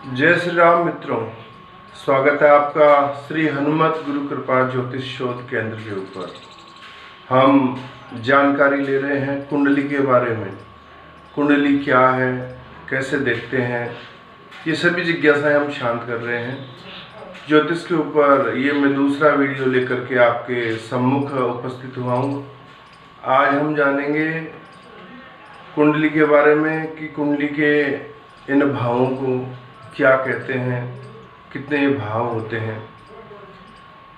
जय श्री राम मित्रों, स्वागत है आपका श्री हनुमत गुरु कृपा ज्योतिष शोध केंद्र के ऊपर। हम जानकारी ले रहे हैं कुंडली के बारे में। कुंडली क्या है, कैसे देखते हैं, ये सभी जिज्ञासाएं हम शांत कर रहे हैं। ज्योतिष के ऊपर ये मैं दूसरा वीडियो लेकर के आपके सम्मुख उपस्थित हुआ हूँ। आज हम जानेंगे कुंडली के बारे में कि कुंडली के इन भावों को क्या कहते हैं, कितने भाव होते हैं।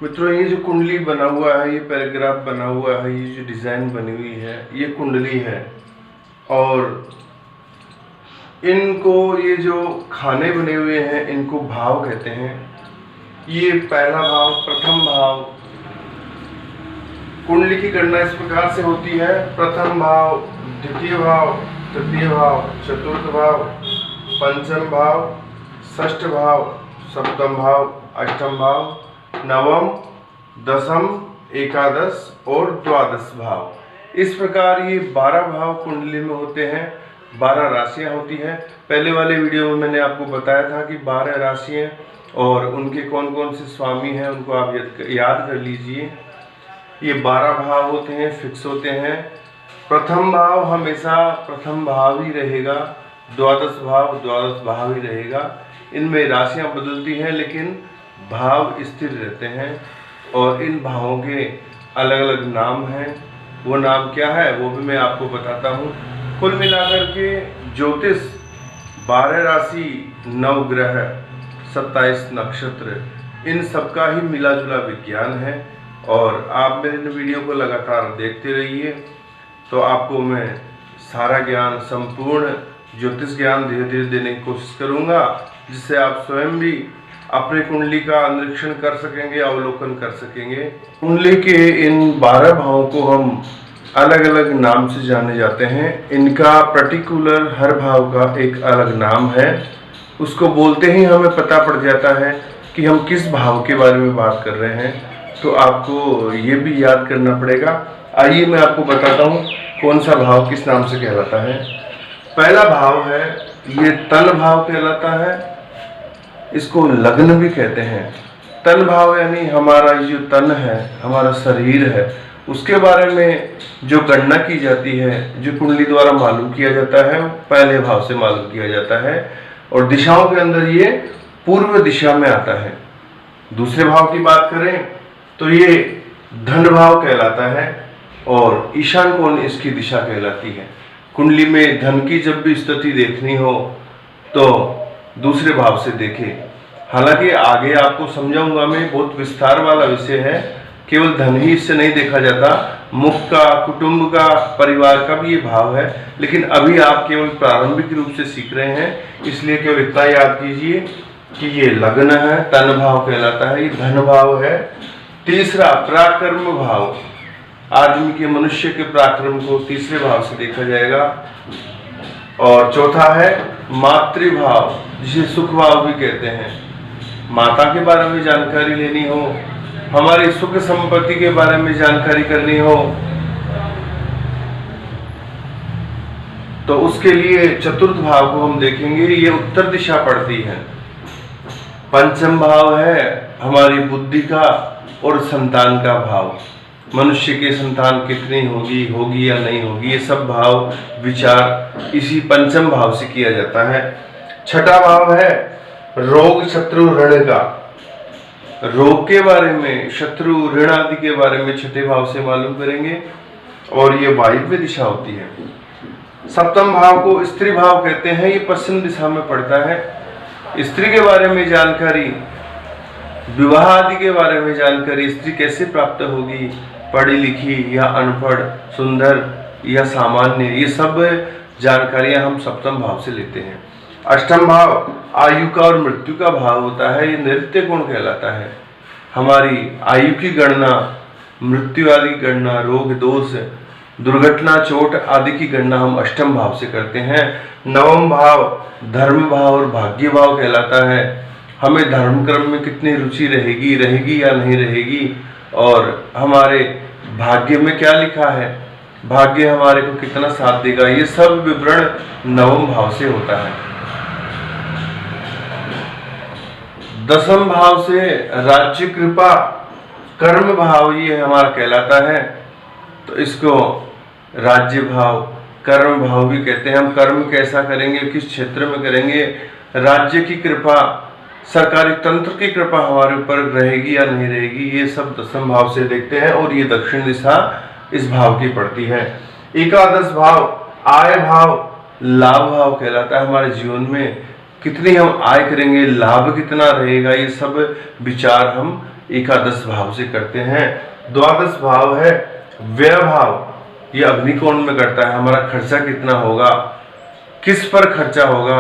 मित्रों, ये जो कुंडली बना हुआ है, ये पैराग्राफ बना हुआ है, ये जो डिज़ाइन बनी हुई है, ये कुंडली है। और इनको ये जो खाने बने हुए हैं, इनको भाव कहते हैं। ये पहला भाव, प्रथम भाव। कुंडली की गणना इस प्रकार से होती है: प्रथम भाव, द्वितीय भाव, तृतीय भाव, चतुर्थ भाव, पंचम भाव, षष्ठ भाव, सप्तम भाव, अष्टम भाव, नवम, दसम, एकादश और द्वादश भाव। इस प्रकार ये 12 भाव कुंडली में होते हैं। 12 राशियां होती हैं। पहले वाले वीडियो में मैंने आपको बताया था कि 12 राशियां और उनके कौन कौन से स्वामी हैं, उनको आप याद कर लीजिए। ये 12 भाव होते हैं, फिक्स होते हैं। प्रथम भाव हमेशा प्रथम भाव ही रहेगा, द्वादश भाव ही रहेगा। इनमें राशियां बदलती हैं लेकिन भाव स्थिर रहते हैं। और इन भावों के अलग अलग नाम हैं। वो नाम क्या है वो भी मैं आपको बताता हूँ। कुल मिलाकर के ज्योतिष 12 राशि, 9 ग्रह, 27 नक्षत्र, इन सबका ही मिला जुला विज्ञान है। और आप मेरे इन वीडियो को लगातार देखते रहिए, तो आपको मैं सारा ज्ञान, संपूर्ण ज्योतिष ज्ञान धीरे धीरे देने की कोशिश करूंगा, जिससे आप स्वयं भी अपनी कुंडली का निरीक्षण कर सकेंगे, अवलोकन कर सकेंगे। कुंडली के इन 12 भावों को हम अलग अलग नाम से जाने जाते हैं। इनका पर्टिकुलर हर भाव का एक अलग नाम है। उसको बोलते ही हमें पता पड़ जाता है कि हम किस भाव के बारे में बात कर रहे हैं। तो आपको ये भी याद करना पड़ेगा। आइए मैं आपको बताता हूँ कौन सा भाव किस नाम से कहलाता है। पहला भाव है, ये तन भाव कहलाता है। इसको लग्न भी कहते हैं। तन भाव यानी हमारा जो तन है, हमारा शरीर है, उसके बारे में जो गणना की जाती है, जो कुंडली द्वारा मालूम किया जाता है, वो पहले भाव से मालूम किया जाता है। और दिशाओं के अंदर ये पूर्व दिशा में आता है। दूसरे भाव की बात करें तो ये धन भाव कहलाता है और ईशान कोण इसकी दिशा कहलाती है। कुंडली में धन की जब भी स्थिति देखनी हो तो दूसरे भाव से देखें। हालांकि आगे आपको समझाऊंगा मैं, बहुत विस्तार वाला विषय है। केवल धन ही इससे नहीं देखा जाता, मुख का, कुटुंब का, परिवार का भी ये भाव है। लेकिन अभी आप केवल प्रारंभिक रूप से सीख रहे हैं, इसलिए केवल इतना याद कीजिए कि ये लग्न है, तन भाव कहलाता है, ये धन भाव है। तीसरा, पराक्रम भाव। आदमी के, मनुष्य के पराक्रम को तीसरे भाव से देखा जाएगा। और चौथा है मातृभाव, जिसे सुख भाव भी कहते हैं। माता के बारे में जानकारी लेनी हो, हमारी सुख संपत्ति के बारे में जानकारी करनी हो, तो उसके लिए चतुर्थ भाव को हम देखेंगे। ये उत्तर दिशा पड़ती है। पंचम भाव है हमारी बुद्धि का और संतान का भाव। मनुष्य के संतान कितनी होगी या नहीं होगी, ये सब भाव विचार इसी पंचम भाव से किया जाता है। छठा भाव है रोग, शत्रु, ऋण का। रोग के बारे में, शत्रु, ऋण आदि के बारे में छठे भाव से मालूम करेंगे। और ये वायव्य दिशा होती है। सप्तम भाव को स्त्री भाव कहते हैं। ये पश्चिम दिशा में पड़ता है। स्त्री के बारे में जानकारी, विवाह आदि के बारे में जानकारी, स्त्री कैसे प्राप्त होगी, पढ़ी लिखी या अनपढ़, सुंदर या सामान्य, ये सब जानकारियां हम सप्तम भाव से लेते हैं। अष्टम भाव आयु का और मृत्यु का भाव होता है। ये नृत्य कोण कहलाता है। हमारी आयु की गणना, मृत्यु आदि की गणना, रोग, दोष, दुर्घटना, चोट आदि की गणना हम अष्टम भाव से करते हैं। नवम भाव धर्म भाव और भाग्य भाव कहलाता है। हमें धर्म क्रम में कितनी रुचि रहेगी या नहीं रहेगी, और हमारे भाग्य में क्या लिखा है, भाग्य हमारे को कितना साथ देगा, ये सब विवरण नवम भाव से होता है। दसम भाव से राज्य कृपा कर्म भाव ये हमारा कहलाता है, तो इसको राज्य भाव कर्म भाव भी कहते हैं। हम कर्म कैसा करेंगे, किस क्षेत्र में करेंगे, राज्य की कृपा, सरकारी तंत्र की कृपा हमारे ऊपर रहेगी या नहीं रहेगी, ये सब दसम भाव से देखते हैं। और ये दक्षिण दिशा इस भाव की पड़ती है। एकादश भाव आय भाव लाभ भाव कहलाता है। हमारे जीवन में कितनी हम आय करेंगे, लाभ कितना रहेगा, ये सब विचार हम एकादश भाव से करते हैं। द्वादश भाव है व्यय भाव, ये अग्निकोण में करता है। हमारा खर्चा कितना होगा, किस पर खर्चा होगा,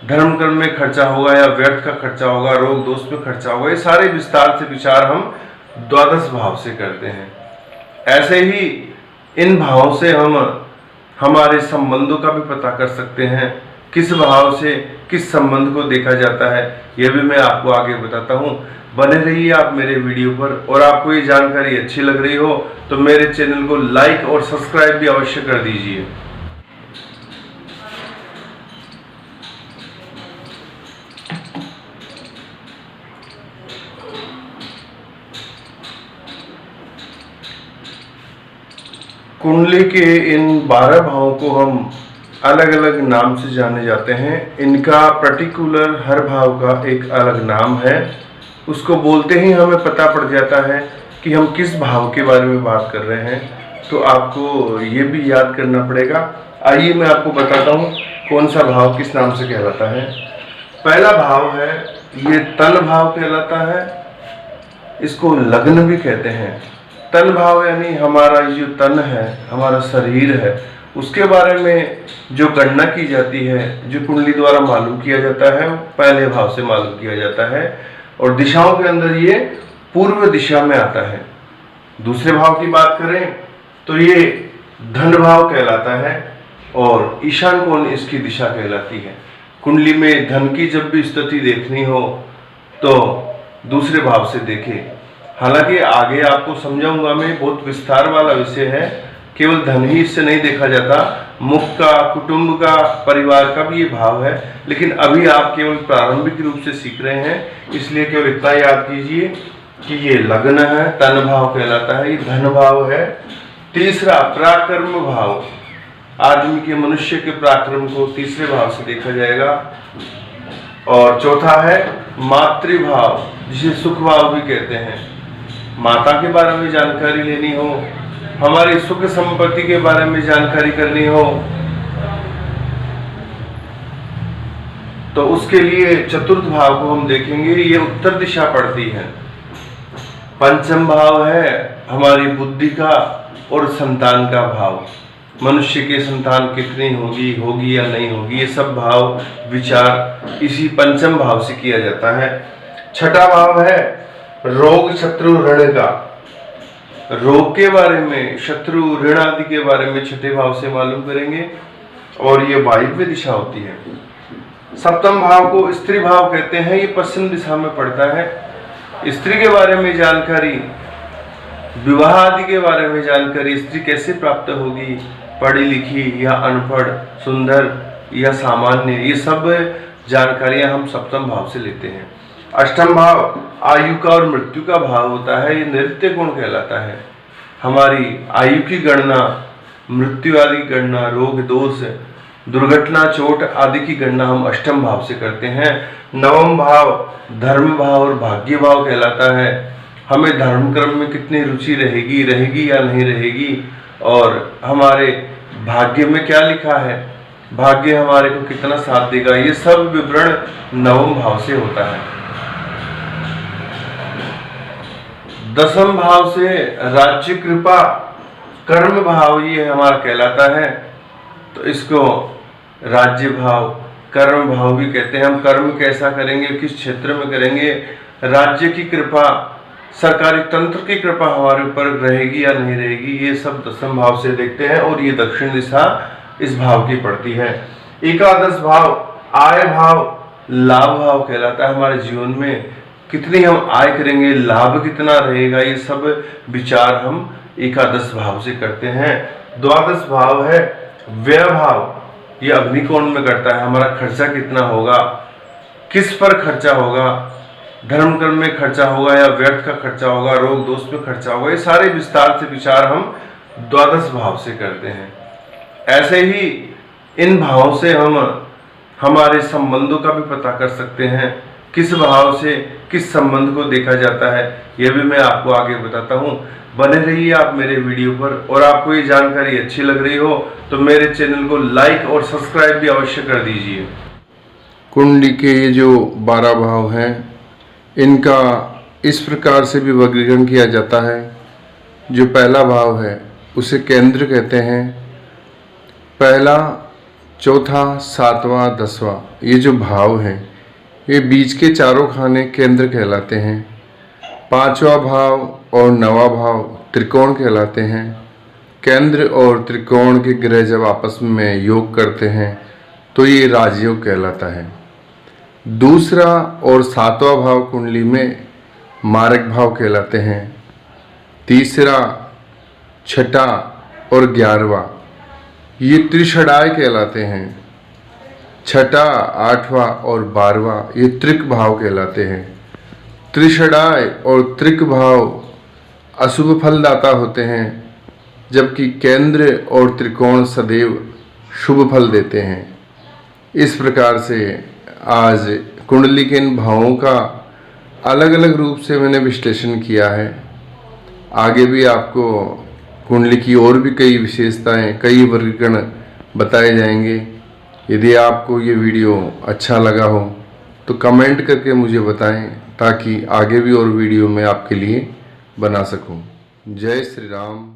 धर्म कर्म में खर्चा होगा या व्यर्थ का खर्चा होगा, रोग दोष में खर्चा होगा, ये सारे विस्तार से विचार हम द्वादश भाव से करते हैं। ऐसे ही इन भावों से हम हमारे संबंधों का भी पता कर सकते हैं, किस भाव से किस संबंध को देखा जाता है, यह भी मैं आपको आगे बताता हूँ। बने रहिए आप मेरे वीडियो पर। और आपको ये जानकारी अच्छी लग रही हो तो मेरे चैनल को लाइक और सब्सक्राइब भी अवश्य कर दीजिए। कुंडली के इन 12 भावों को हम अलग अलग नाम से जाने जाते हैं। इनका पर्टिकुलर हर भाव का एक अलग नाम है, उसको बोलते ही हमें पता पड़ जाता है कि हम किस भाव के बारे में बात कर रहे हैं। तो आपको ये भी याद करना पड़ेगा। आइए मैं आपको बताता हूँ कौन सा भाव किस नाम से कहलाता है। पहला भाव है ये तन भाव कहलाता है, इसको लग्न भी कहते हैं। तन भाव यानी हमारा जो तन है, हमारा शरीर है, उसके बारे में जो गणना की जाती है, जो कुंडली द्वारा मालूम किया जाता है, वो पहले भाव से मालूम किया जाता है। और दिशाओं के अंदर ये पूर्व दिशा में आता है। दूसरे भाव की बात करें तो ये धन भाव कहलाता है और ईशान कोण इसकी दिशा कहलाती है। कुंडली में धन की जब भी स्थिति देखनी हो तो दूसरे भाव से देखें। हालांकि आगे आपको समझाऊंगा मैं, बहुत विस्तार वाला विषय है। केवल धन ही इससे नहीं देखा जाता, मुख का, कुटुंब का, परिवार का भी ये भाव है। लेकिन अभी आप केवल प्रारंभिक रूप से सीख रहे हैं, इसलिए केवल इतना याद कीजिए कि ये लग्न है, तन भाव कहलाता है, ये धन भाव है। तीसरा पराक्रम भाव, आदमी के, मनुष्य के पराक्रम को तीसरे भाव से देखा जाएगा। और चौथा है मातृभाव, जिसे सुख भाव भी कहते हैं। माता के बारे में जानकारी लेनी हो, हमारी सुख संपत्ति के बारे में जानकारी करनी हो, तो उसके लिए चतुर्थ भाव को हम देखेंगे। ये उत्तर दिशा पड़ती है। पंचम भाव है हमारी बुद्धि का और संतान का भाव। मनुष्य के संतान कितनी होगी या नहीं होगी, ये सब भाव विचार इसी पंचम भाव से किया जाता है। छठा भाव है रोग शत्रु ऋण का। रोग के बारे में, शत्रु ऋण आदि के बारे में छठे भाव से मालूम करेंगे। और ये वायव्य दिशा होती है। सप्तम भाव को स्त्री भाव कहते हैं, ये पश्चिम दिशा में पड़ता है। स्त्री के बारे में जानकारी, विवाह आदि के बारे में जानकारी, स्त्री कैसे प्राप्त होगी, पढ़ी लिखी या अनपढ़, सुंदर या सामान्य, ये सब जानकारियां हम सप्तम भाव से लेते हैं। अष्टम भाव आयु का और मृत्यु का भाव होता है, ये नृत्य कोण कहलाता है। हमारी आयु की गणना, मृत्यु आदि की गणना, रोग दोष, दुर्घटना, चोट आदि की गणना हम अष्टम भाव से करते हैं। नवम भाव धर्म भाव और भाग्य भाव कहलाता है। हमें धर्म कर्म में कितनी रुचि रहेगी या नहीं रहेगी, और हमारे भाग्य में क्या लिखा है, भाग्य हमारे को कितना साथ देगा, ये सब विवरण नवम भाव से होता है। दसम भाव से राज्य कृपा कर्म भाव ये हमारा कहलाता है, तो इसको राज्य भाव कर्म भाव भी कहते हैं। हम कर्म कैसा करेंगे, किस क्षेत्र में करेंगे, राज्य की कृपा, सरकारी तंत्र की कृपा हमारे ऊपर रहेगी या नहीं रहेगी, ये सब दसम भाव से देखते हैं। और ये दक्षिण दिशा इस भाव की पड़ती है। एकादश भाव आय भाव लाभ भाव कहलाता है। हमारे जीवन में कितनी हम आय करेंगे, लाभ कितना रहेगा, ये सब विचार हम एकादश भाव से करते हैं। द्वादश भाव है व्यय भाव, ये अग्निकोण में करता है। हमारा खर्चा कितना होगा, किस पर खर्चा होगा, धर्म कर्म में खर्चा होगा या व्यर्थ का खर्चा होगा, रोग दोष में खर्चा होगा, ये सारे विस्तार से विचार हम द्वादश भाव से करते हैं। ऐसे ही इन भावों से हम हमारे संबंधों का भी पता कर सकते हैं, किस भाव से किस संबंध को देखा जाता है, यह भी मैं आपको आगे बताता हूँ। बने रहिए आप मेरे वीडियो पर, और आपको ये जानकारी अच्छी लग रही हो तो मेरे चैनल को लाइक और सब्सक्राइब भी अवश्य कर दीजिए। कुंडली के ये जो 12 भाव हैं, इनका इस प्रकार से भी वर्गीकरण किया जाता है। जो पहला भाव है उसे केंद्र कहते हैं। पहला, चौथा, 7वां, 10वां, ये जो भाव हैं ये बीच के चारों खाने केंद्र कहलाते हैं। 5वां भाव और 9वां भाव त्रिकोण कहलाते हैं। केंद्र और त्रिकोण के ग्रह जब आपस में योग करते हैं तो ये राजयोग कहलाता है। दूसरा और 7वां भाव कुंडली में मारक भाव कहलाते हैं। तीसरा, छठा और 11वां ये त्रिषडाय कहलाते हैं। छठा, 8वां और 12वां ये त्रिक भाव कहलाते हैं। त्रिषडाय और त्रिक भाव अशुभ फलदाता होते हैं, जबकि केंद्र और त्रिकोण सदैव शुभ फल देते हैं। इस प्रकार से आज कुंडली के इन भावों का अलग अलग रूप से मैंने विश्लेषण किया है। आगे भी आपको कुंडली की और भी कई विशेषताएं, कई वर्गीकरण बताए जाएंगे। यदि आपको ये वीडियो अच्छा लगा हो तो कमेंट करके मुझे बताएं, ताकि आगे भी और वीडियो मैं आपके लिए बना सकूं। जय श्री राम।